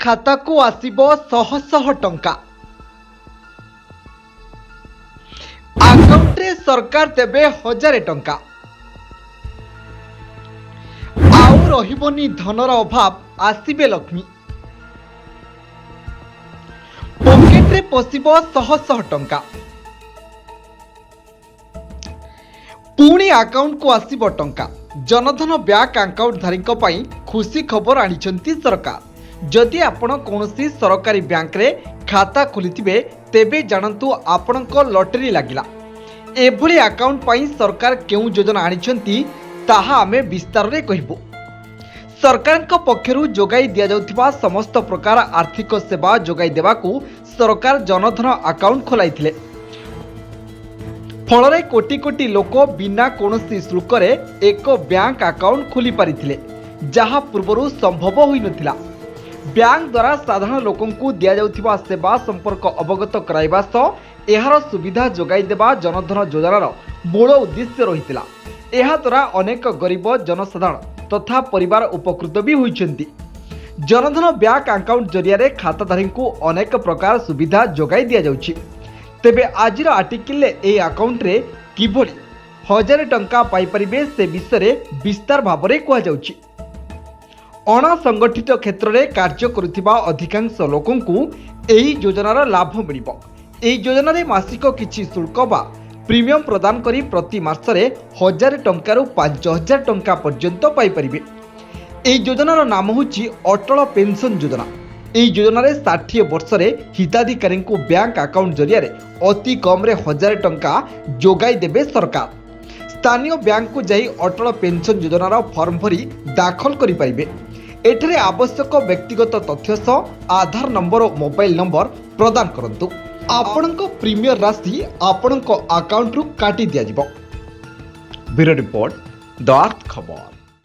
खाता को आसिबो शह शह टंका। अकाउंट रे सरकार देबे 1000 टंका। आउ रहिबोनी धनर अभाव, आसिबे लक्ष्मी। पॉकेट रे पसिबो शह शह टंका। पुणी अकाउंट को आसिबो टंका। जनधन बैंक अकाउंट धारी खुशी खबर आनिछंती सरकार। जदि आपण कौनसी सरकारी बैंक रे खाता खोलिथिबे तेबे जानंतु आपणको लॉटरी लागिला। एभली अकाउंट पाई सरकार केउ योजना आनिछंती ताहा आमे विस्तार रे कहिबो। सरकार पक्षरु जोगाई दिया जाउथिबा समस्त प्रकार आर्थिक सेवा जोगाई देबाकू सरकार जनधन अकाउंट खोलाइथिले। फल कोटी कोटी लोक बिना कौनसी शुल्क एक बैंक अकाउंट खोली पारिथिले, जहा पूर्वरु संभव होई नथिला। बैंक द्वारा साधारण लोकंकु दिया जाउथिबा सेवा संपर्क अवगत कराइबा सह एहार सुविधा जोगाई देबा जनधन योजनार मूल उद्देश्य रहितिला। एहा द्वारा अनेक गरीब जनसाधारण तथा परिवार उपकृत भी होइछंती। जनधन बैंक अकाउंट जरिया खाताधारी को अनेक प्रकार सुविधा जोगाई दिया जाउछि। तेबे आजिर आर्टिकल ए अकाउंट रे किभली 1000 टंका पाई परिबे से विषय विस्तार भाव में कहुछि। अणसंगठित क्षेत्र में कार्य करुथिबा अधिकांश लोकंकु एही योजनार लाभ मिलिबो। एही योजना रे मासिक किछि शुल्क बा प्रीमियम प्रदान करी प्रति मासरे 1000 टंकारु 5000 टंका पर्यंत पाई परिबे। एही योजनार नाम होछि अटल पेंशन योजना। एही योजना रे 60 वर्ष रे हिताधिकारी को बैंक अकाउंट जरिया अति कम रे 1000 टंका जोगाई देबे सरकार। स्थानीय बैंक को जाई अटल पेंशन योजनार फॉर्म भरी दाखल करि परिबे। एठरे आवश्यक व्यक्तिगत तथ्य सह आधार नंबर और मोबाइल नंबर प्रदान करंतु। आपणको प्रीमियर राशि आपणको अकाउंट रु काटी दिया जिवो। ब्यूरो रिपोर्ट, द अर्थ खबर।